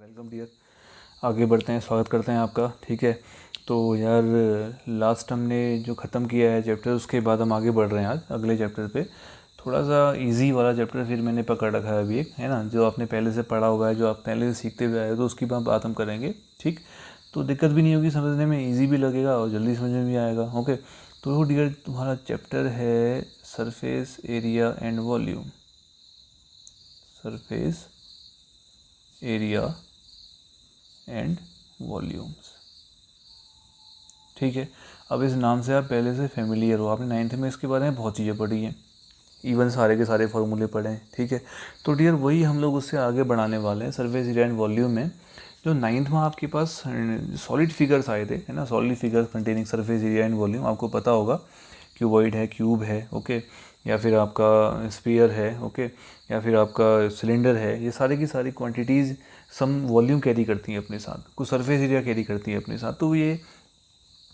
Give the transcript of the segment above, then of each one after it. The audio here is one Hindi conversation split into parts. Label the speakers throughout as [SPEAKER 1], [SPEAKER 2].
[SPEAKER 1] Welcome dear. आगे बढ़ते हैं, स्वागत करते हैं आपका। ठीक है, तो यार लास्ट हमने जो ख़त्म किया है चैप्टर, उसके बाद हम आगे बढ़ रहे हैं आज अगले चैप्टर पे। थोड़ा सा इजी वाला चैप्टर फिर मैंने पकड़ रखा है अभी, एक है ना, जो आपने पहले से पढ़ा हुआ है, जो आप पहले से सीखते हुए आए हो, तो उसकी बात हम करेंगे। ठीक, तो दिक्कत भी नहीं होगी समझने में, ईजी भी लगेगा और जल्दी समझ में भी आएगा। ओके, तो डियर तुम्हारा चैप्टर है surface area and volume. Surface area and volumes. ठीक है, अब इस नाम से आप पहले से फेमिलियर हो, आपने 9th में इसके बारे में बहुत चीज़ें पढ़ी हैं, इवन सारे के सारे फार्मूले पढ़े हैं। ठीक है, तो डियर वही हम लोग उससे आगे बढ़ाने वाले हैं सरफेस एरिया एंड वॉल्यूम में। जो 9th में आपके पास सॉलिड फिगर्स आए थे, है ना, solid figures containing surface area and volume, आपको पता होगा क्यूबॉइड है, क्यूब है, ओके, या फिर आपका स्फीयर है, ओके, या फिर आपका सिलेंडर है। ये सारी की सारी क्वांटिटीज़ सम वॉल्यूम कैरी करती हैं अपने साथ, कुछ सरफेस एरिया कैरी करती है अपने साथ। तो ये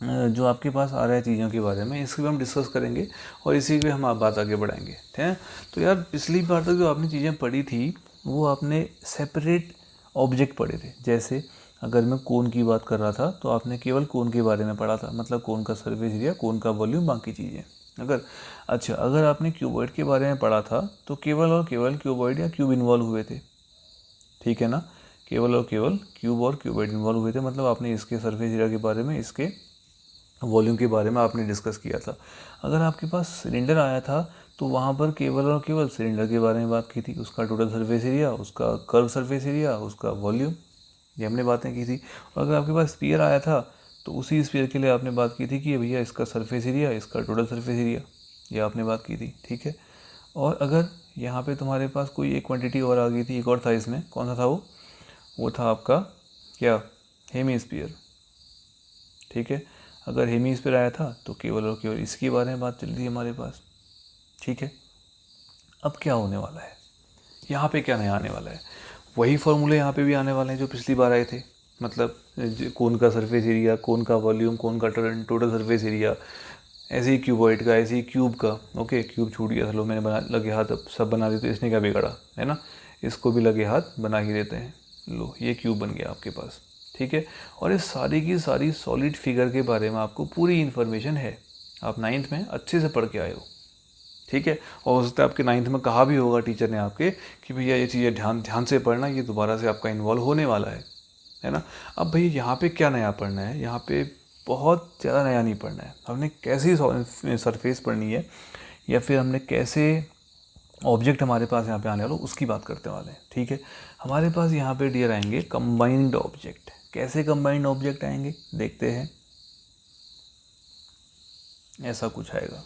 [SPEAKER 1] जो आपके पास आ रहा है चीज़ों के बारे में, इसके भी हम डिस्कस करेंगे और इसी पे हम आप बात आगे बढ़ाएंगे। ठीक है, तो यार पिछली बार तक जो आपने चीज़ें पढ़ी थी वो आपने सेपरेट ऑब्जेक्ट पढ़े थे। जैसे अगर मैं कोन की बात कर रहा था तो आपने केवल कोन के बारे में पढ़ा था, मतलब कोन का सरफेस एरिया, कोन का वॉल्यूम, बाकी चीज़ें। अगर आपने क्यूबॉइड के बारे में पढ़ा था तो केवल और केवल क्यूबॉइड या क्यूब इन्वॉल्व हुए थे। ठीक है ना, केवल और केवल क्यूब और क्यूबॉइड इन्वॉल्व हुए थे, मतलब आपने इसके सरफेस एरिया के बारे में, इसके वॉल्यूम के बारे में आपने डिस्कस किया था। अगर आपके पास सिलेंडर आया था तो वहाँ पर केवल और केवल सिलेंडर के बारे में बात की थी, उसका टोटल सरफेस एरिया, उसका कर्व सरफेस एरिया, उसका वॉल्यूम, ये हमने बातें की थी। और अगर आपके पास स्फीयर आया था तो उसी स्फीयर के लिए आपने बात की थी कि भैया इसका सरफेस एरिया, इसका टोटल सरफेस एरिया, ये आपने बात की थी। ठीक है, और अगर यहाँ पे तुम्हारे पास कोई एक क्वांटिटी और आ गई थी, एक और था इसमें, कौन सा था वो था आपका क्या, हेमीस्फीयर। ठीक है, अगर हेमीस्फीयर आया था तो केवल और केवल इसके बारे में बात चल रही है हमारे पास। ठीक है, अब क्या होने वाला है यहाँ पे, क्या नया आने वाला है? वही फॉर्मूले यहाँ पे भी आने वाले हैं जो पिछली बार आए थे, मतलब कोन का सरफेस एरिया, कोन का वॉल्यूम, कोन का टोटल सरफेस एरिया, ऐसे ही क्यूबॉइड का, ऐसे ही क्यूब का। ओके, क्यूब छूट गया था, लो मैंने बना लगे हाथ, अब सब बना देते, इसने क्या बिगड़ा, है ना, इसको भी लगे हाथ बना ही देते हैं। लो ये क्यूब बन गया आपके पास। ठीक है, और इस सारी की सारी सॉलिड फिगर के बारे में आपको पूरी इन्फॉर्मेशन है, आप 9th में अच्छे से पढ़ के आए हो। ठीक है, और हो सकता है आपके 9th में कहा भी होगा टीचर ने आपके कि भैया ये चीज़ें ध्यान ध्यान से पढ़ना, ये दोबारा से आपका इन्वॉल्व होने वाला है ना। अब भैया यहाँ पे क्या नया पढ़ना है, यहाँ पे बहुत ज़्यादा नया नहीं पढ़ना है। हमने कैसी सरफेस पढ़नी है, या फिर हमने कैसे ऑब्जेक्ट हमारे पास यहाँ पे आने वाला उसकी बात करते वाले हैं। ठीक है, हमारे पास यहाँ पे डियर आएंगे कंबाइंड ऑब्जेक्ट। कैसे कंबाइंड ऑब्जेक्ट आएंगे देखते हैं, ऐसा कुछ आएगा।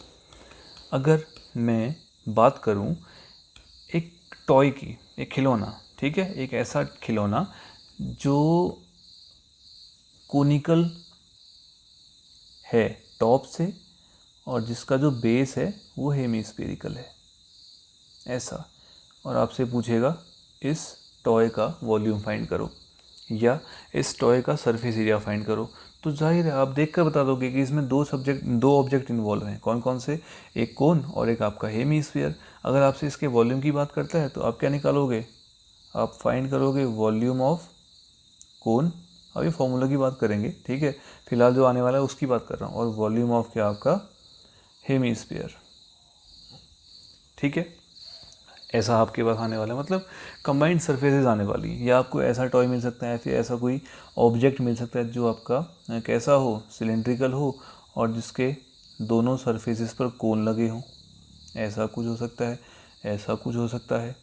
[SPEAKER 1] अगर मैं बात करूँ एक टॉय की, एक खिलौना, ठीक है, एक ऐसा खिलौना जो कोनिकल है टॉप से और जिसका जो बेस है वो हेमीस्फेरिकल है, ऐसा, और आपसे पूछेगा इस टॉय का वॉल्यूम फाइंड करो या इस टॉय का सरफेस एरिया फाइंड करो, तो जाहिर है आप देखकर बता दोगे कि इसमें दो ऑब्जेक्ट इन्वॉल्व हैं। कौन कौन से? एक कोन और एक आपका हेमीस्फीयर। अगर आपसे इसके वॉल्यूम की बात करता है तो आप क्या निकालोगे, आप फाइंड करोगे वॉल्यूम ऑफ कोन। अभी फॉर्मूला की बात करेंगे, ठीक है, फिलहाल जो आने वाला है उसकी बात कर रहा हूँ, और वॉल्यूम ऑफ क्या आपका हेमीस्फीयर। ठीक है, ऐसा आपके पास आने वाला है, मतलब कंबाइंड सरफेसेस आने वाली है। या आपको ऐसा टॉय मिल सकता है, फिर ऐसा कोई ऑब्जेक्ट मिल सकता है जो आपका कैसा हो, सिलेंड्रिकल हो और जिसके दोनों सरफेसेस पर कोन लगे हों, ऐसा कुछ हो सकता है, ऐसा कुछ हो सकता है।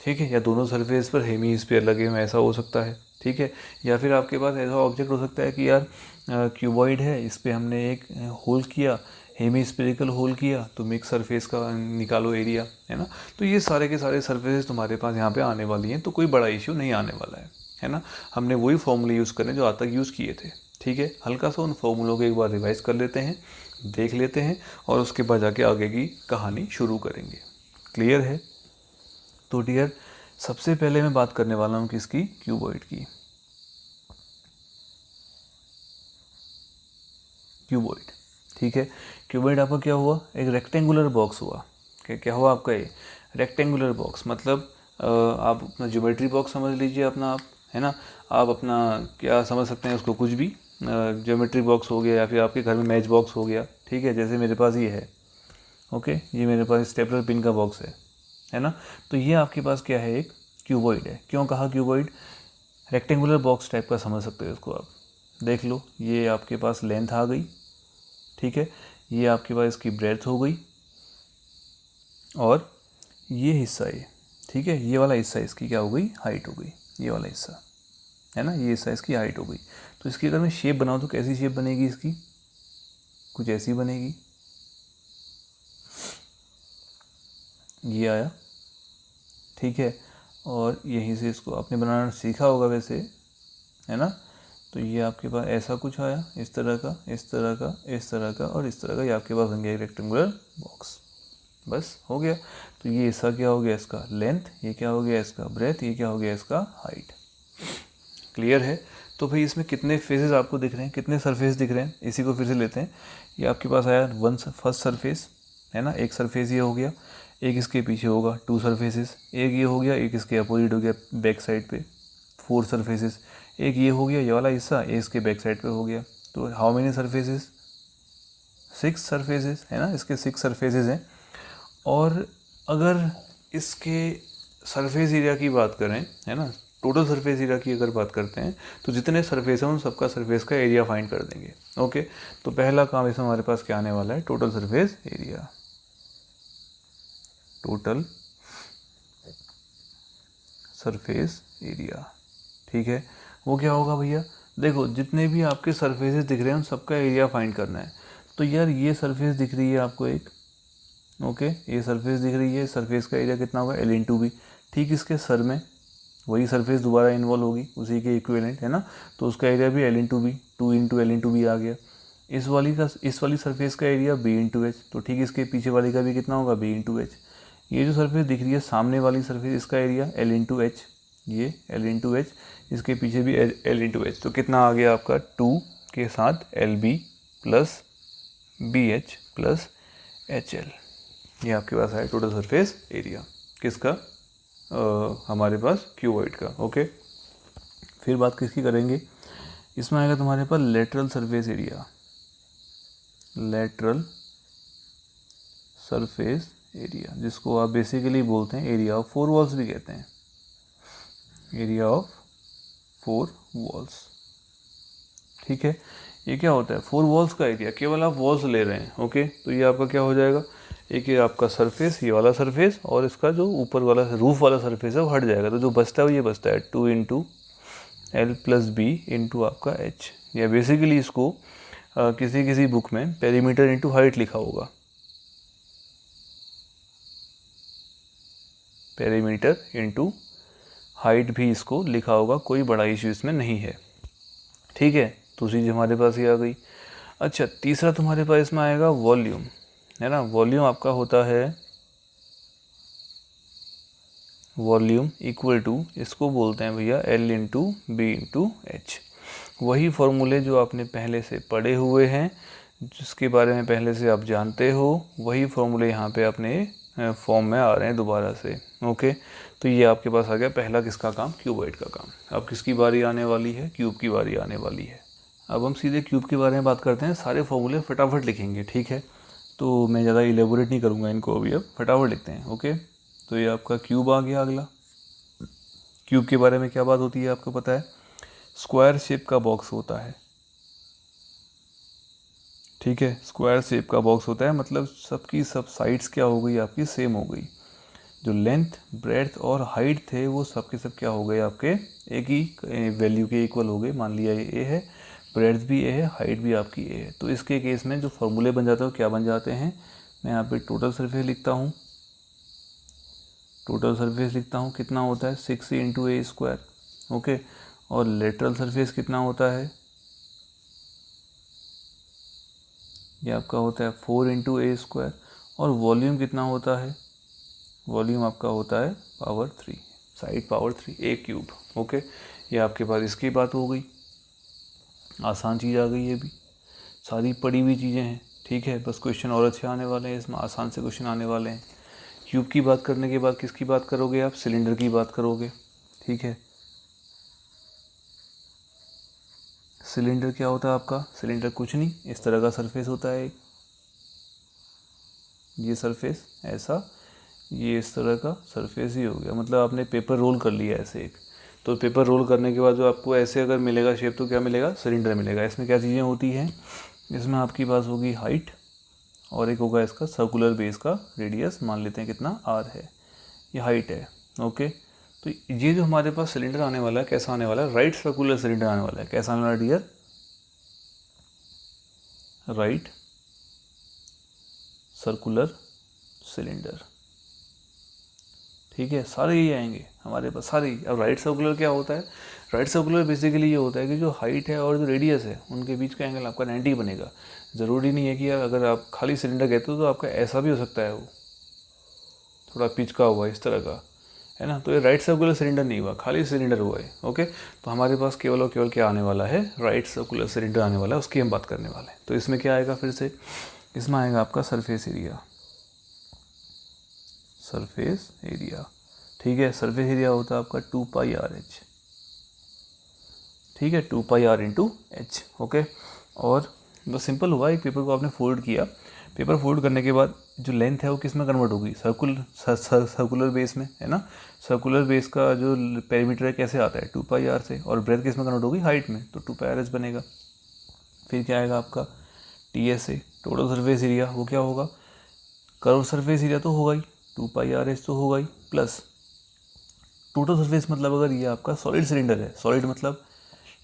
[SPEAKER 1] ठीक है, या दोनों सरफेस पर हेमीस्फीयर लगे हों, ऐसा हो सकता है। ठीक है, या फिर आपके पास ऐसा ऑब्जेक्ट हो सकता है कि यार क्यूबॉइड है, इस पर हमने एक होल किया, हेमीस्फेरिकल होल किया, तो मिक्स सरफेस का निकालो एरिया, है ना। तो ये सारे के सारे सरफेसेस तुम्हारे पास यहाँ पे आने वाली हैं, तो कोई बड़ा इश्यू नहीं आने वाला है ना। हमने वही फॉर्मूले यूज़ करने जो आज तक यूज़ किए थे। ठीक है, हल्का सा उन फॉर्मूलों को एक बार रिवाइज कर लेते हैं, देख लेते हैं, और उसके बाद जाके आगे की कहानी शुरू करेंगे। क्लियर है? तो डियर सबसे पहले मैं बात करने वाला हूँ किसकी, क्यूबॉइड की। क्यूबॉइड, ठीक है, क्यूबॉइड आपका क्या हुआ, एक रेक्टेंगुलर बॉक्स हुआ। क्या हुआ आपका, ये रेक्टेंगुलर बॉक्स, मतलब आप अपना ज्योमेट्री बॉक्स समझ लीजिए अपना आप, है ना। आप अपना क्या समझ सकते हैं उसको, कुछ भी ज्योमेट्री बॉक्स हो गया या फिर आपके घर में मैच बॉक्स हो गया, ठीक है, जैसे मेरे पास ये है, ओके, ये मेरे पास स्टेपलर पिन का बॉक्स है ना। तो ये आपके पास क्या है, एक क्यूबॉइड है। क्यों कहा क्यूबॉइड? रेक्टेंगुलर बॉक्स टाइप का समझ सकते हो इसको आप। देख लो, ये आपके पास लेंथ आ गई, ठीक है, ये आपके पास इसकी ब्रेड्थ हो गई, और ये हिस्सा है, ठीक है, ये वाला हिस्सा इसकी क्या हो गई, हाइट हो गई, ये वाला हिस्सा है ना, ये हिस्सा इसकी हाइट हो गई। तो इसकी अगर मैं शेप बनाऊँ तो कैसी शेप बनेगी इसकी, कुछ ऐसी बनेगी, ये आया, ठीक है, और यहीं से इसको आपने बनाना सीखा होगा वैसे, है ना। तो ये आपके पास ऐसा कुछ आया, इस तरह का, इस तरह का, इस तरह का और इस तरह का, ये आपके पास बन गया एक रेक्टेंगुलर बॉक्स, बस हो गया। तो ये हिस्सा क्या हो गया इसका लेंथ, ये क्या हो गया इसका ब्रेथ, ये क्या हो गया इसका हाइट। क्लियर है? तो भाई इसमें कितने फेसेस आपको दिख रहे हैं, कितने सरफेस दिख रहे हैं, इसी को फिर से लेते हैं। ये आपके पास आया फर्स्ट सरफेस, है ना, एक सरफेस ये हो गया, एक इसके पीछे होगा 2 सरफेसेस, एक ये हो गया, एक इसके अपोजिट हो गया बैक साइड पे 4 सरफेसेस, एक ये हो गया ये वाला हिस्सा, एक इसके बैक साइड पे हो गया। तो हाउ मेनी सरफेसेस, 6 सरफेसेस, है ना, इसके 6 सरफेसेस हैं। और अगर इसके सरफेस एरिया की बात करें, है ना, टोटल सरफेस एरिया की अगर बात करते हैं, तो जितने सरफेस हैं उन सबका सरफेस का एरिया फाइंड कर देंगे। ओके, तो पहला काम इसमें हमारे पास क्या आने वाला है, total surface area, total surface area, ठीक है। वो क्या होगा भैया, देखो जितने भी आपके सरफेसेस दिख रहे हैं उन सबका एरिया फाइंड करना है। तो यार ये सरफेस दिख रही है आपको एक, ओके, ये सरफेस दिख रही है, सरफेस का एरिया कितना होगा L/B। ठीक, इसके सर में वही सरफेस दोबारा इन्वॉल्व होगी, उसी के इक्विवेलेंट, है ना, तो उसका एरिया भी L/B, 2 इंटू L/B आ गया। इस वाली सरफेस का एरिया B/H, तो ठीक इसके पीछे वाली का भी कितना होगा B/H। ये जो सरफेस दिख रही है सामने वाली सरफेस, इसका एरिया L/H, ये L/H, इसके पीछे भी L/H, तो कितना आ गया आपका 2 के साथ LB plus BH plus HL। ये आपके पास है टोटल सरफेस एरिया किसका, हमारे पास क्यूबॉइड का। ओके, फिर बात किसकी करेंगे, इसमें आएगा तुम्हारे पास lateral surface area, lateral surface area, जिसको आप बेसिकली बोलते हैं एरिया ऑफ 4 वॉल्स भी कहते हैं, एरिया ऑफ 4 वॉल्स, ठीक है। ये क्या होता है, 4 वॉल्स का एरिया, केवल आप वॉल्स ले रहे हैं, ओके, तो ये आपका क्या हो जाएगा, एक ये आपका सरफेस, ये वाला सरफेस, और इसका जो ऊपर वाला रूफ वाला सरफेस है वो हट जाएगा, तो जो बचता है वो ये बचता है 2 इंटू L+B इंटू आपका H। या बेसिकली इसको किसी किसी बुक में पेरीमीटर इंटू हाइट लिखा होगा, पेरीमीटर इंटू हाइट भी इसको लिखा होगा, कोई बड़ा इशू इसमें नहीं है, ठीक है। दूसरी चीज़ हमारे पास ये आ गई। अच्छा, तीसरा तुम्हारे पास इसमें आएगा वॉल्यूम, है ना। वॉल्यूम आपका होता है, वॉल्यूम इक्वल टू, इसको बोलते हैं भैया L/B/H। वही फॉर्मूले जो आपने पहले से पढ़े हुए हैं, जिसके बारे में पहले से आप जानते हो, वही फॉर्मूले यहाँ पे अपने फॉर्म में आ रहे हैं दोबारा से। ओके, तो ये आपके पास आ गया पहला किसका काम, क्यूबॉइड का काम। अब किसकी बारी आने वाली है, क्यूब की बारी आने वाली है। अब हम सीधे क्यूब के बारे में बात करते हैं, सारे फॉर्मूले फटाफट लिखेंगे, ठीक है, तो मैं ज़्यादा इलेबोरेट नहीं करूँगा इनको अभी, अब फटाफट लिखते हैं। ओके, तो ये आपका क्यूब आ गया। अगला क्यूब के बारे में क्या बात होती है आपको पता है, स्क्वायर शेप का बॉक्स होता है, ठीक है, स्क्वायर शेप का बॉक्स होता है, मतलब सबकी सब साइड्स क्या हो गई आपकी, सेम हो गई। जो लेंथ ब्रेड्थ और हाइट थे वो सब के सब क्या हो गए आपके, एक ही वैल्यू के इक्वल हो गए। मान लिया ये ए है, ब्रेड्थ भी ए है, हाइट भी आपकी ए है, तो इसके केस में जो फॉर्मूले बन जाते हैं वो क्या बन जाते हैं, मैं यहाँ पे टोटल सरफेस लिखता हूँ, टोटल सरफेस लिखता हूँ, कितना होता है 6 इंटू ए स्क्वायर, ओके, और लेटरल सरफेस कितना होता है, ये आपका होता है 4 इंटू ए स्क्वायर, और वॉल्यूम कितना होता है, वॉल्यूम आपका होता है पावर 3, साइड पावर 3, ए क्यूब। ओके, ये आपके पास इसकी बात हो गई, आसान चीज़ आ गई, ये भी सारी पढ़ी हुई चीज़ें हैं, ठीक है। बस क्वेश्चन और अच्छे आने वाले हैं, इसमें आसान से क्वेश्चन आने वाले हैं। क्यूब की बात करने के बाद किसकी बात करोगे आप, सिलेंडर की बात करोगे, ठीक है। सिलेंडर क्या होता है आपका, सिलेंडर कुछ नहीं, इस तरह का सरफेस होता है, ये सरफेस ऐसा, ये इस तरह का सरफेस ही हो गया। मतलब आपने पेपर रोल कर लिया ऐसे एक, तो पेपर रोल करने के बाद जो आपको ऐसे अगर मिलेगा शेप, तो क्या मिलेगा, सिलेंडर मिलेगा। इसमें क्या चीज़ें होती हैं, इसमें आपके पास होगी हाइट और एक होगा इसका सर्कुलर बेस का रेडियस, मान लेते हैं कितना r है, ये हाइट है। ओके, तो ये जो हमारे पास सिलेंडर आने वाला है कैसा आने वाला है, राइट सर्कुलर सिलेंडर आने वाला है। कैसा आने वाला है डियर, राइट सर्कुलर सिलेंडर। ठीक है, सारे ही आएंगे हमारे पास, सारे ही। अब राइट सर्कुलर क्या होता है, राइट सर्कुलर बेसिकली ये होता है कि जो हाइट है और जो रेडियस है उनके बीच का एंगल आपका 90 बनेगा। ज़रूरी नहीं है कि अगर आप खाली सिलेंडर कहते हो तो आपका ऐसा भी हो सकता है, वो थोड़ा पिचका हुआ इस तरह का, है ना। तो ये राइट सर्कुलर सिलेंडर नहीं हुआ, खाली सिलेंडर हुआ है। ओके, तो हमारे पास केवल और केवल क्या आने वाला है, राइट सर्कुलर सिलेंडर आने वाला है, उसकी हम बात करने वाले हैं। तो इसमें क्या आएगा, फिर से इसमें आएगा आपका सरफेस एरिया, सरफेस एरिया। ठीक है, सरफेस एरिया होता है आपका 2πr/h। ठीक है, 2πr इंटू एच। ओके, और बस सिंपल हुआ, एक पेपर को आपने फोल्ड किया, पेपर फोल्ड करने के बाद जो लेंथ है वो किस में कन्वर्ट होगी, सर्कुलर बेस में, है ना। सर्कुलर बेस का जो पेरीमीटर है कैसे आता है, 2πr से, और ब्रेथ किस में कन्वर्ट होगी, हाइट में, तो 2πr/h बनेगा। फिर क्या आएगा आपका TSA, टोटल सरफेस एरिया, वो क्या होगा, कर्व सरफेस एरिया तो होगा ही, 2πr/h तो होगा ही, प्लस टोटल सरफेस, मतलब अगर ये आपका सॉलिड सिलेंडर है, सॉलिड मतलब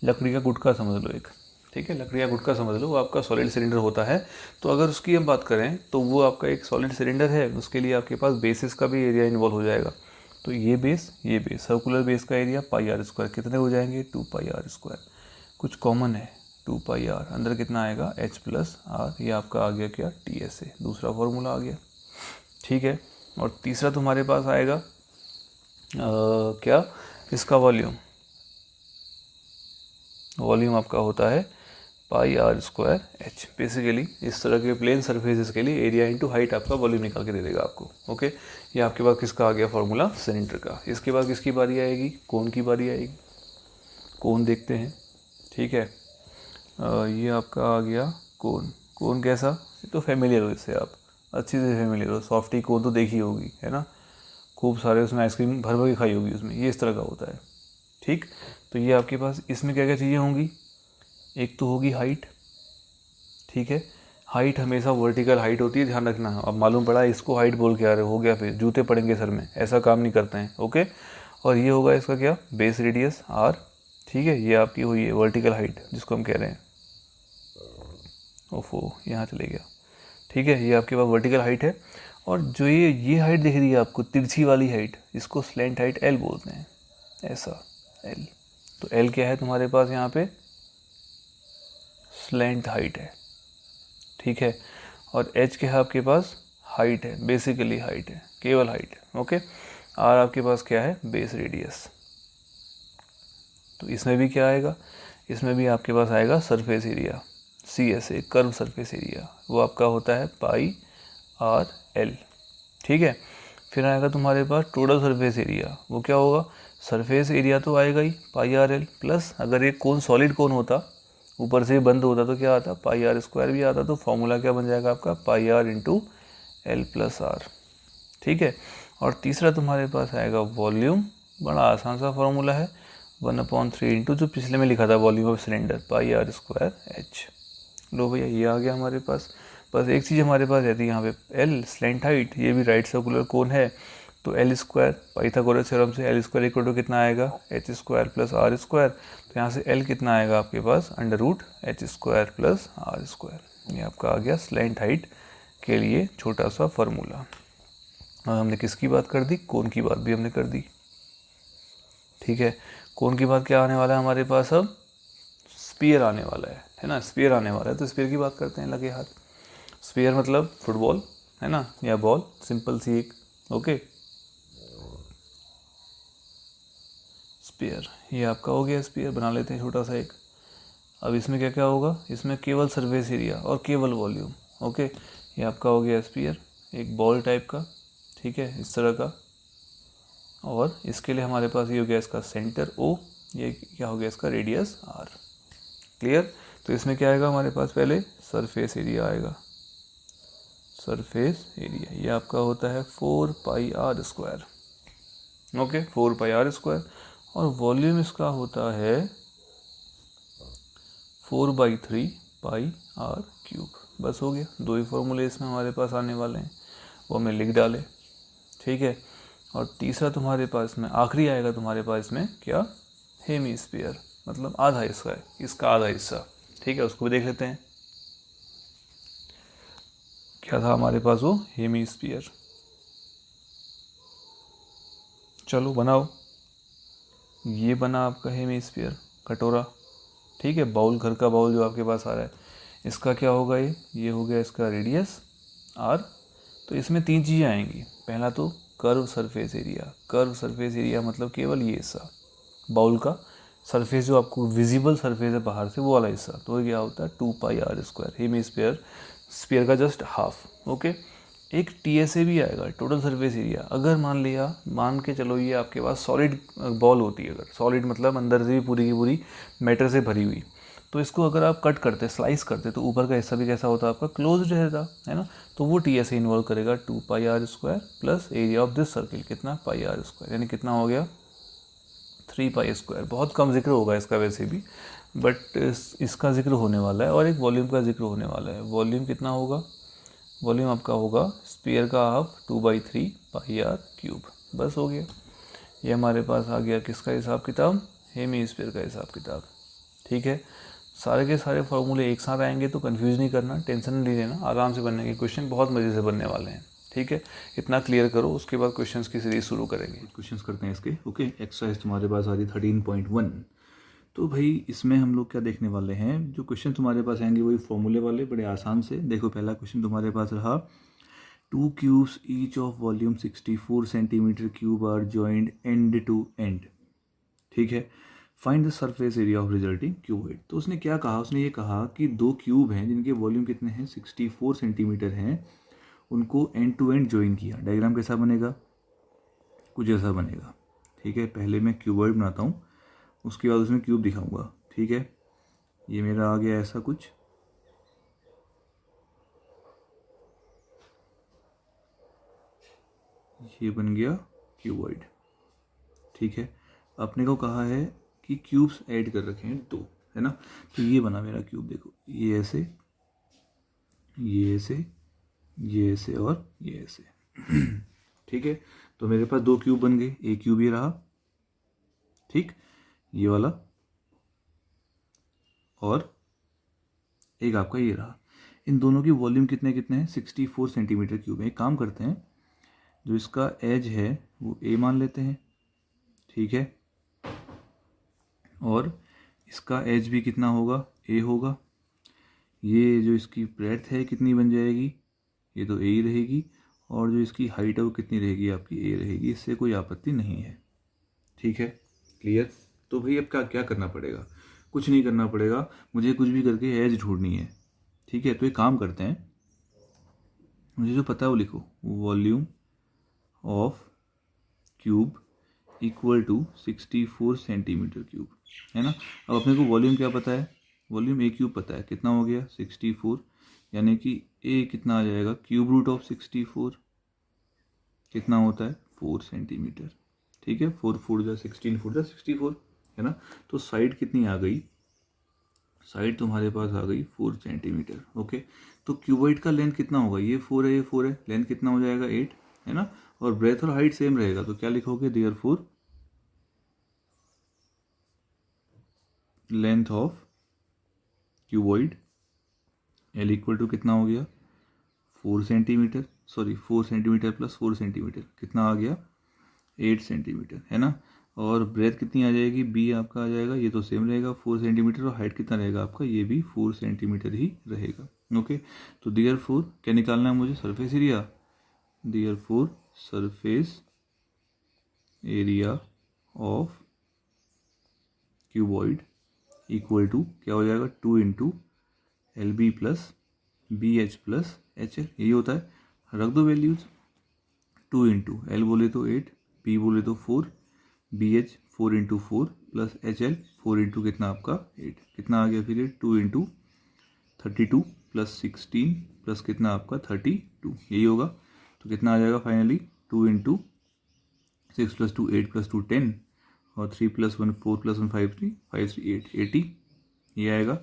[SPEAKER 1] लकड़ी का गुटका समझ लो एक, ठीक है, लकड़ी का गुटका समझ लो, वो आपका सॉलिड सिलेंडर होता है। तो अगर उसकी हम बात करें तो वो आपका एक सॉलिड सिलेंडर है, उसके लिए आपके पास बेसिस का भी एरिया इन्वॉल्व हो जाएगा। तो ये बेस सर्कुलर बेस का एरिया πr², कितने हो जाएंगे, 2πr²। कुछ कॉमन है, 2πr, अंदर कितना आएगा, h + r, ये आपका आ गया क्या, TSA, दूसरा फॉर्मूला आ गया। ठीक है, और तीसरा तुम्हारे पास आएगा क्या, इसका वॉल्यूम आपका होता है πr²h। बेसिकली इस तरह के प्लेन सरफेसेस के लिए एरिया इंटू हाइट आपका वॉल्यूम निकाल के दे देगा आपको। ओके, ये आपके पास किसका आ गया फॉर्मूला, सिलेंडर का। इसके बाद किसकी बारी आएगी, कोन की बारी आएगी। कोन देखते हैं, ठीक है, ये आपका आ गया कोन। कोन कैसा, ये तो फेमिलियर हो, इससे आप अच्छी से फेमिलियर हो, सॉफ्टी कोन तो देखी होगी, है ना, खूब सारे उसमें आइसक्रीम भर भर के खाई होगी उसमें, ये इस तरह का होता है। ठीक, तो ये आपके पास इसमें क्या क्या चीज़ें होंगी, एक तो होगी हाइट। ठीक है, हाइट हमेशा वर्टिकल हाइट होती है, ध्यान रखना। अब मालूम पड़ा इसको हाइट बोल के आ रहे हो गया, फिर जूते पड़ेंगे सर में, ऐसा काम नहीं करते हैं। ओके, और ये होगा इसका क्या, बेस रेडियस r। ठीक है, ये आपकी हुई है वर्टिकल हाइट जिसको हम कह रहे हैं, ओफो यहाँ चले गया। ठीक है, ये आपके पास वर्टिकल हाइट है, और जो ये हाइट दिख रही है आपको, तिरछी वाली हाइट, इसको स्लैंट हाइट L बोलते हैं, ऐसा L। तो L क्या है तुम्हारे पास यहाँ पे, स्लैंट हाइट है। ठीक है, और H क्या है आपके पास, हाइट है, बेसिकली हाइट है, केवल हाइट है। ओके, R आपके पास क्या है, बेस रेडियस। तो इसमें भी क्या आएगा, इसमें भी आपके पास आएगा surface area, CSA, curve surface area, वो आपका होता है πr/l। ठीक है, फिर आएगा तुम्हारे पास टोटल सरफेस एरिया, वो क्या होगा, सरफेस एरिया तो आएगा ही πr/l, प्लस अगर एक कोन सॉलिड कोन होता, ऊपर से बंद होता, तो क्या आता, πr² भी आता, तो फॉर्मूला क्या बन जाएगा आपका, πr × l + r। ठीक है, और तीसरा तुम्हारे पास आएगा वॉल्यूम, बड़ा आसान सा फॉर्मूला है, 1/3 इंटू जो पिछले में लिखा था वॉल्यूम ऑफ सिलेंडर, πr²h। लो भैया, ये आ गया हमारे पास। बस एक चीज़ हमारे पास रहती है यहाँ पे, L स्लैंट हाइट, ये भी राइट सर्कुलर कोन है, तो L², पाइथागोरस थ्योरम से L² = कितना आएगा, h² + r²। तो यहाँ से L कितना आएगा आपके पास, √h² + r²। ये आपका आ गया स्लैंट हाइट के लिए छोटा सा फार्मूला। हमने किसकी बात कर दी, कोन की बात भी हमने कर दी। ठीक है, कोन की बात क्या आने वाला है हमारे पास, अब स्पीयर आने वाला है ना, स्पीयर आने वाला है। तो स्पीयर की बात करते हैं, लगे हाथ। स्पीयर मतलब फुटबॉल, है ना, या बॉल, सिंपल सी एक। ओके, स्पीयर, ये आपका हो गया, स्पीयर बना लेते हैं छोटा सा एक। अब इसमें क्या क्या होगा, इसमें केवल सरफेस एरिया और केवल वॉल्यूम। ओके, ये आपका हो गया स्पीयर, एक बॉल टाइप का, ठीक है, इस तरह का। और इसके लिए हमारे पास ये हो गया इसका सेंटर O, ये क्या हो गया इसका रेडियस R। क्लियर। तो इसमें क्या आएगा हमारे पास, पहले सरफेस एरिया आएगा, सरफेस एरिया ये आपका होता है 4πr²। Okay, 4πr²। और वॉल्यूम इसका होता है 4/3πr³। बस हो गया, दो ही फॉर्मूले इसमें हमारे पास आने वाले हैं, वो हमें लिख डाले, ठीक है। और तीसरा तुम्हारे पास में आखिरी आएगा तुम्हारे पास इसमें क्या, हेमीस्फीयर, मतलब आधा हिस्सा है, इसका आधा हिस्सा, ठीक है। उसको भी देख लेते हैं, क्या था हमारे पास वो, हेमीस्फीयर। चलो बनाओ, ये बना आपका हेमीस्फीयर, कटोरा, ठीक है। बाउल, घर का बाउल जो आपके पास आ रहा है, इसका क्या होगा, ये हो गया इसका रेडियस r। तो इसमें तीन चीज़ें आएंगी, पहला तो curve surface area. Curve surface area मतलब केवल ये हिस्सा, बाउल का सरफेस जो आपको विजिबल सरफेस है बाहर से, वो वाला हिस्सा, तो ये क्या होता है 2πr², हेमीस्फीयर, स्फीयर का जस्ट हाफ। ओके, एक TSA भी आएगा, टोटल सरफेस एरिया। अगर मान लिया, मान के चलो ये आपके पास सॉलिड बॉल होती है, अगर सॉलिड मतलब अंदर से भी पूरी की पूरी मैटर से भरी हुई, तो इसको अगर आप कट करते, स्लाइस करते, तो ऊपर का हिस्सा भी कैसा होता है आपका, क्लोज्ड रहता है ना। तो वो TSA इन्वॉल्व करेगा 2πr² plus area of this circle, कितना, πr², यानी कितना हो गया 3π²। बहुत कम जिक्र होगा इसका वैसे भी, बट इसका जिक्र होने वाला है, और एक वॉल्यूम का जिक्र होने वाला है। वॉल्यूम कितना होगा, वॉल्यूम आपका होगा स्फीयर का हाफ 2/3πr³। बस हो गया, ये हमारे पास आ गया किसका हिसाब किताब, हेमीस्फीयर का हिसाब किताब, ठीक है। सारे के सारे फॉर्मूले एक साथ आएंगे तो कंफ्यूज नहीं करना, टेंशन नहीं लेना, आराम से बनने के क्वेश्चन बहुत मज़े से बनने वाले हैं, ठीक है। इतना क्लियर करो, उसके बाद क्वेश्चंस की सीरीज शुरू करेंगे। क्वेश्चंस करते हैं इसके। ओके, एक्सरसाइज तुम्हारे पास आ रही 13.1। तो भाई इसमें हम लोग क्या देखने वाले हैं, जो क्वेश्चन तुम्हारे पास आएंगे वही फॉर्मूले वाले, बड़े आसान से। देखो पहला क्वेश्चन तुम्हारे पास रहा, 2 cubes each of volume 64 centimetre cube are joined end to end, ठीक है। Find the surface area of resulting cuboid. तो उसने क्या कहा, उसने ये कहा कि दो क्यूब हैं जिनके वॉल्यूम कितने हैं, 64 सेंटीमीटर हैं, उनको एंड टू एंड ज्वाइन किया। डायग्राम कैसा बनेगा, कुछ ऐसा बनेगा, ठीक है। पहले मैं क्यूबॉइड बनाता हूँ, उसके बाद उसमें क्यूब दिखाऊंगा, ठीक है। ये मेरा आ गया ऐसा कुछ, ये बन गया क्यूबॉइड, ठीक है। अपने को कहा है कि क्यूब्स ऐड कर रखे हैं दो, है ना। तो ये बना मेरा क्यूब, देखो ये ऐसे, ये ऐसे, ये ऐसे और ये ऐसे, ठीक है। तो मेरे पास दो क्यूब बन गए, एक क्यूब ये रहा, ठीक, ये वाला, और एक आपका ये रहा। इन दोनों की वॉल्यूम कितने कितने हैं, 64 सेंटीमीटर क्यूब है। एक काम करते हैं, जो इसका एज है वो A मान लेते हैं, ठीक है, और इसका एज भी कितना होगा, A होगा। ये जो इसकी ब्रेड्थ है कितनी बन जाएगी, ये तो A ही रहेगी, और जो इसकी हाइट है वो कितनी रहेगी, आपकी A रहेगी। इससे कोई आपत्ति नहीं है, ठीक है, क्लियर। तो भाई अब क्या क्या करना पड़ेगा, कुछ नहीं करना पड़ेगा, मुझे कुछ भी करके एज ढूंढनी है, ठीक है। तो एक काम करते हैं, मुझे जो पता है वो लिखो, volume of cube equal to 64 centimetre cube, है ना। अब अपने को वॉल्यूम क्या पता है, वॉल्यूम A क्यूब पता है, कितना हो गया 64, यानी कि A कितना आ जाएगा, क्यूब रूट ऑफ 64 कितना होता है 4 सेंटीमीटर, ठीक है। 4 4 जा 16 4 जा 64, है ना। तो साइड कितनी आ गई, साइड तुम्हारे पास आ गई 4 सेंटीमीटर, ओके। तो क्यूबॉइड का लेंथ कितना होगा, ये 4 है, ये 4 है, लेंथ कितना हो जाएगा 8, है ना। और ब्रेथ और हाइट सेम रहेगा, तो क्या लिखोगे, therefore length of cuboid L equal to कितना हो गया 4 centimetre, sorry 4 centimetre plus 4 centimetre कितना आ गया 8 सेंटीमीटर, है ना। और ब्रेथ कितनी आ जाएगी, B आपका आ जाएगा, ये तो सेम रहेगा 4 सेंटीमीटर, और हाइट कितना रहेगा आपका, ये भी 4 सेंटीमीटर ही रहेगा, ओके। तो देयरफॉर क्या निकालना है मुझे, surface area, therefore surface area of cuboid equal to क्या हो जाएगा 2 into LB plus BH plus HL, यही होता है। रख दो वैल्यूज, 2 इंटू L बोले तो 8, B बोले तो 4, BH 4 × 4 प्लस HL 4 × कितना आपका 8, कितना आ गया फिर ये 2 × 32 प्लस 16 प्लस कितना आपका 32, यही होगा। तो कितना आ जाएगा फाइनली 2 × 6 + 2 8 + 2 10 और 3 + 1 4 + 1 5 3 5 3 8 80, ये आएगा।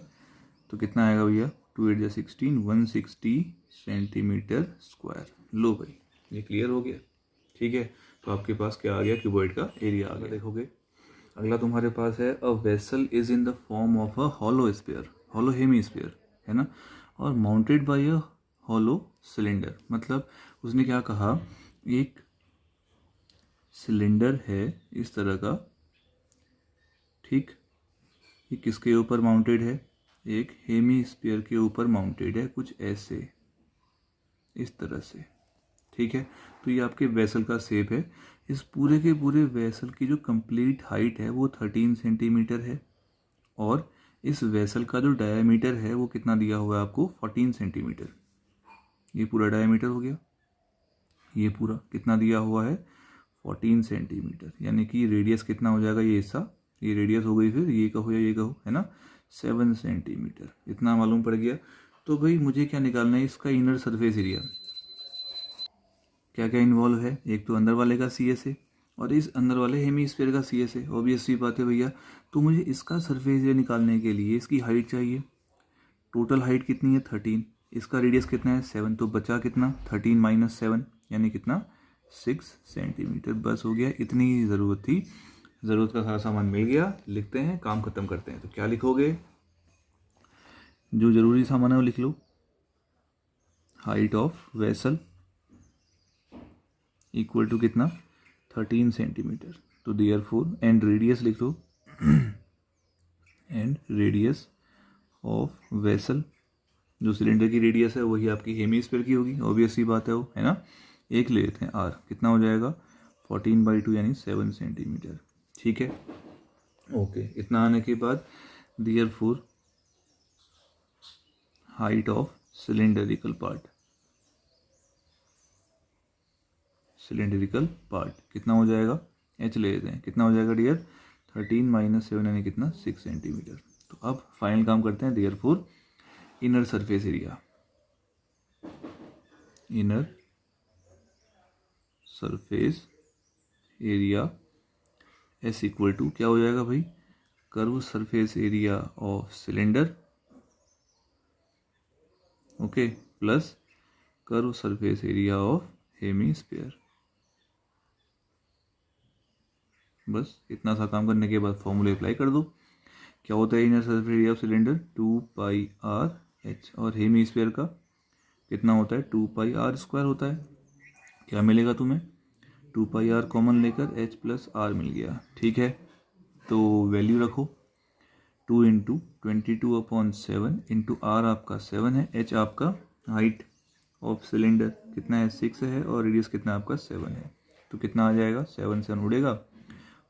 [SPEAKER 1] तो कितना आएगा भैया 2 8 16 160 सेंटीमीटर स्क्वायर। लो भाई ये क्लियर हो गया, ठीक है। तो आपके पास क्या आ गया, क्यूबॉइड का एरिया आ गया। देखोगे अगला तुम्हारे पास है a vessel is in the form of a hollow sphere, hollow hemisphere, है ना, और mounted by a hollow cylinder. मतलब उसने क्या कहा, एक सिलेंडर है इस तरह का, ठीक, ये किसके ऊपर माउंटेड है, एक हेमीस्फीयर के ऊपर माउंटेड है, कुछ ऐसे इस तरह से, ठीक है। तो ये आपके वेसल का शेप है। इस पूरे के पूरे वेसल की जो कंप्लीट हाइट है वो 13 सेंटीमीटर है, और इस वेसल का जो डायमीटर है वो कितना दिया हुआ है आपको 14 सेंटीमीटर। ये पूरा डायमीटर हो गया, ये पूरा कितना दिया हुआ है 14 सेंटीमीटर, यानी कि रेडियस कितना हो जाएगा, ये हिस्सा, ये रेडियस हो गई, फिर ये कहो या ये कहो, है ना, 7 सेंटीमीटर, इतना मालूम पड़ गया। तो भाई मुझे क्या निकालना है, इसका इनर सरफेस एरिया। क्या क्या इन्वॉल्व है, एक तो अंदर वाले का CS है और इस अंदर वाले हेमीस्फीयर का CS है, ऑब्वियस सी बात है भैया। तो मुझे इसका सरफेस एरिया निकालने के लिए इसकी हाइट चाहिए। टोटल हाइट कितनी है 13, इसका रेडियस कितना है 7, तो बचा कितना 13 - 7 यानी कितना 6 सेंटीमीटर। बस हो गया, इतनी ही ज़रूरत थी, ज़रूरत का सारा सामान मिल गया। लिखते हैं, काम ख़त्म करते हैं। तो क्या लिखोगे, जो ज़रूरी सामान है वो लिख लो। Height of vessel equal to कितना 13 सेंटीमीटर। तो देयरफॉर एंड रेडियस लिख लो, एंड रेडियस ऑफ वेसल, जो सिलेंडर की रेडियस है वही आपकी हेमीस्फीयर की होगी, ऑब्वियस सी बात है वो, है ना। एक ले लेते हैं R, कितना हो जाएगा 14/2 यानी 7 सेंटीमीटर, ठीक है। ओके, इतना आने के बाद therefore height of cylindrical part, cylindrical part कितना हो जाएगा, H ले लेते हैं, कितना हो जाएगा डियर 13 - 7 यानी कितना 6 सेंटीमीटर। तो अब फाइनल काम करते हैं, therefore inner surface area, inner surface area S equal to क्या हो जाएगा भाई, curve surface area of cylinder, okay, plus curve surface area of hemisphere. बस इतना सा काम करने के बाद फॉर्मूले अप्लाई कर दो। क्या होता है inner surface area of cylinder 2πr/h, और हेमीस्फीयर का कितना होता है 2πr² होता है। क्या मिलेगा तुम्हें, 2πr कॉमन लेकर h + r मिल गया, ठीक है। तो वैल्यू रखो, 2 × 22/7 × r आपका 7 है, h आपका हाइट ऑफ सिलेंडर कितना है 6 है, और रेडियस कितना आपका 7 है। तो कितना आ जाएगा 7 7 उड़ेगा,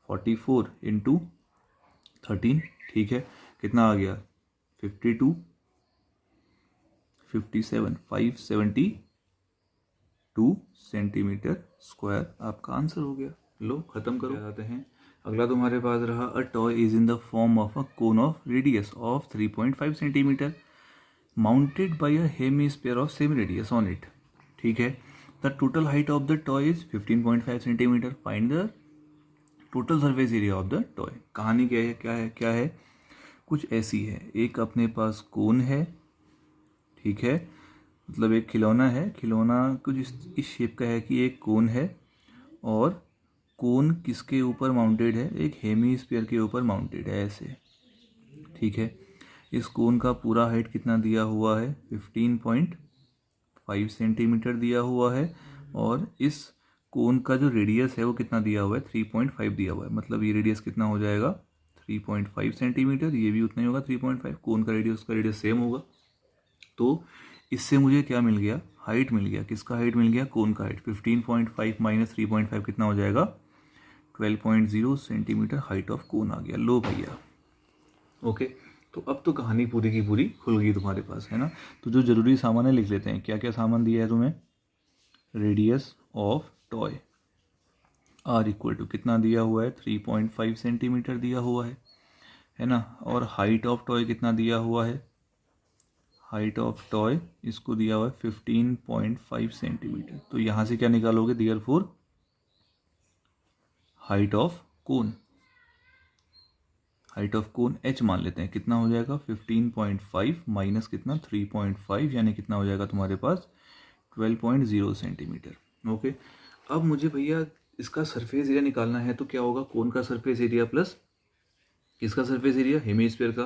[SPEAKER 1] 44 × 13, ठीक है। कितना आ गया 52 57 572 सेंटीमीटर स्क्वायर आपका आंसर हो गया। लो खत्म करो, आते हैं अगला तुम्हारे पास रहा a toy is in the form of a cone of radius of 3.5 centimetre mounted by a hemisphere of same radius on it, ठीक है। The total height of the toy is 15.5 centimetre, find the total surface area of the toy. कहानी क्या है, क्या है, क्या है, कुछ ऐसी है, एक अपने पास कोन है, ठीक है, मतलब एक खिलौना है, खिलौना कुछ इस शेप का है कि एक कोन है, और कोन किसके ऊपर माउंटेड है, एक हेमीस्फीयर के ऊपर माउंटेड है ऐसे, ठीक है। इस कोन का पूरा हाइट कितना दिया हुआ है 15.5 सेंटीमीटर दिया हुआ है, और इस कोन का जो रेडियस है वो कितना दिया हुआ है 3.5 दिया हुआ है। मतलब ये रेडियस कितना हो जाएगा 3.5 सेंटीमीटर, ये भी उतना ही होगा 3.5, कोन का रेडियस सेम होगा। तो इससे मुझे क्या मिल गया, हाइट मिल गया, किसका हाइट मिल गया, कोन का हाइट। 15.5 - 3.5 कितना हो जाएगा 12.0 सेंटीमीटर हाइट ऑफ कोन आ गया। लो भैया, ओके। तो अब तो कहानी पूरी की पूरी खुल गई तुम्हारे पास, है ना। तो जो ज़रूरी सामान है लिख लेते हैं, क्या क्या सामान दिया है तुम्हें, radius of toy r equal to कितना दिया हुआ है 3.5 सेंटीमीटर दिया हुआ है ना। और हाइट ऑफ टॉय कितना दिया हुआ है, हाइट ऑफ टॉय इसको दिया हुआ है 15.5 सेंटीमीटर। तो यहाँ से क्या निकालोगे, therefore height of cone, height of cone h मान लेते हैं, कितना हो जाएगा 15.5 माइनस कितना 3.5, यानी कितना हो जाएगा तुम्हारे पास 12.0 सेंटीमीटर। ओके, अब मुझे भैया इसका सरफेस एरिया निकालना है, तो क्या होगा, कोन का सरफेस एरिया प्लस किसका सरफेस एरिया, हेमीस्फीयर का।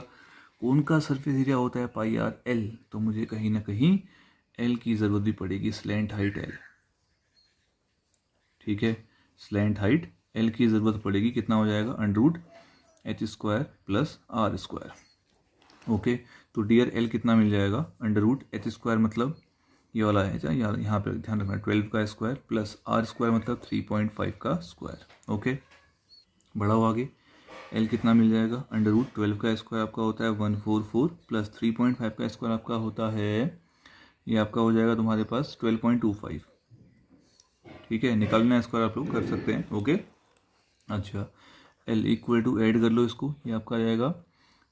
[SPEAKER 1] कोन का सरफेस एरिया होता है पाई आर एल, तो मुझे कहीं ना कहीं एल की ज़रूरत भी पड़ेगी, स्लैंट हाइट एल। ठीक है, स्लैंट हाइट एल की ज़रूरत पड़ेगी, कितना हो जाएगा under h square plus r square. Okay, तो डियर एल कितना मिल जाएगा, अंडर रूट एच स्क्वायर मतलब ये वाला है, यहाँ पे ध्यान रखना 12 का स्क्वायर प्लस आर स्क्वायर मतलब 3.5 का स्क्वायर। ओके, बढ़ाओ आगे, एल कितना मिल जाएगा, अंडर रूट 12 का स्क्वायर आपका होता है 144 प्लस 3.5 का स्क्वायर आपका होता है, ये आपका हो जाएगा तुम्हारे पास 12.25। ठीक है, निकालना है स्क्वायर आप लोग कर सकते हैं। ओके, अच्छा एल इक्वल टू ऐड कर लो इसको, ये आपका आ जाएगा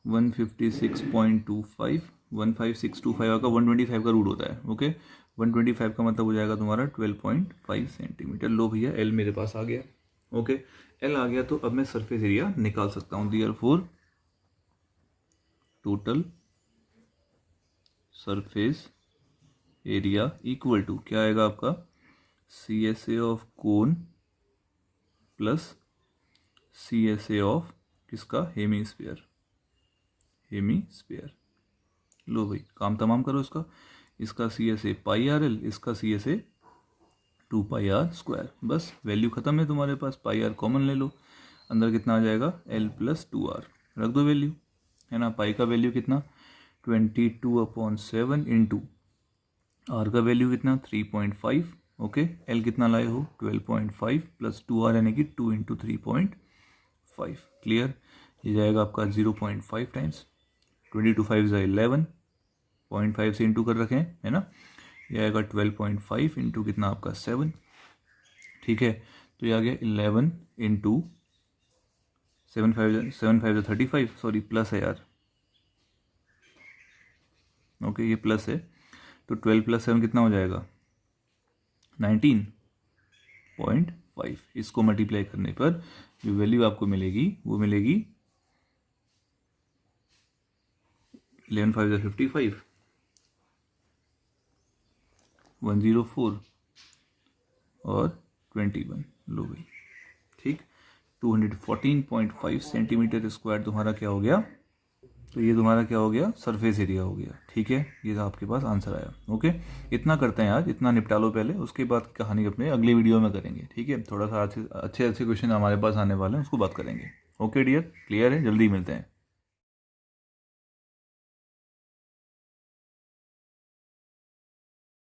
[SPEAKER 1] 156.25, 15625 आपका 125 का रूट होता है। ओके, 125 का मतलब हो जाएगा तुम्हारा 12.5 सेंटीमीटर। लो भैया एल मेरे पास आ गया। ओके, एल आ गया, तो अब मैं सरफेस एरिया निकाल सकता हूँ, therefore total surface area equal to क्या आएगा आपका, C S A of cone plus C S A of किसका, हेमीस्फीयर, हेमीस्फीयर। लो भाई काम तमाम करो इसका, इसका C S A pi R L, इसका C S A 2 pi R square. बस वैल्यू ख़त्म है तुम्हारे पास, पाई आर कॉमन ले लो, अंदर कितना आ जाएगा एल प्लस 2r, रख दो वैल्यू, है ना। पाई का वैल्यू कितना 22/7 इंटू आर का वैल्यू कितना 3.5। ओके, एल कितना लाए हो 12.5 प्लस 2r यानी कि 2 इंटू 3.5। क्लियर, ये जाएगा आपका 0.5 टाइम्स 20 टू 5 11, 0.5 से इंटू कर रखें, है ना। ये आएगा 12.5 इंटू कितना आपका 7। ठीक है, तो ये आ गया 11 इंटू 7 5 35, सॉरी प्लस है यार। ओके, ये प्लस है, तो 12 प्लस 7 कितना हो जाएगा 19.5। इसको मल्टीप्लाई करने पर जो वैल्यू आपको मिलेगी वो मिलेगी 11 5 55, 104 और 21। लो भाई, ठीक, 214.5 सेंटीमीटर स्क्वायर तुम्हारा क्या हो गया, तो ये तुम्हारा क्या हो गया सरफेस एरिया हो गया। ठीक है, ये आपके पास आंसर आया। ओके, इतना करते हैं आज, इतना निपटा लो पहले, उसके बाद कहानी अपने अगली वीडियो में करेंगे। ठीक है, थोड़ा सा अच्छे अच्छे क्वेश्चन हमारे पास आने वाले हैं, उसको बात करेंगे। ओके डियर, क्लियर है, जल्दी मिलते हैं।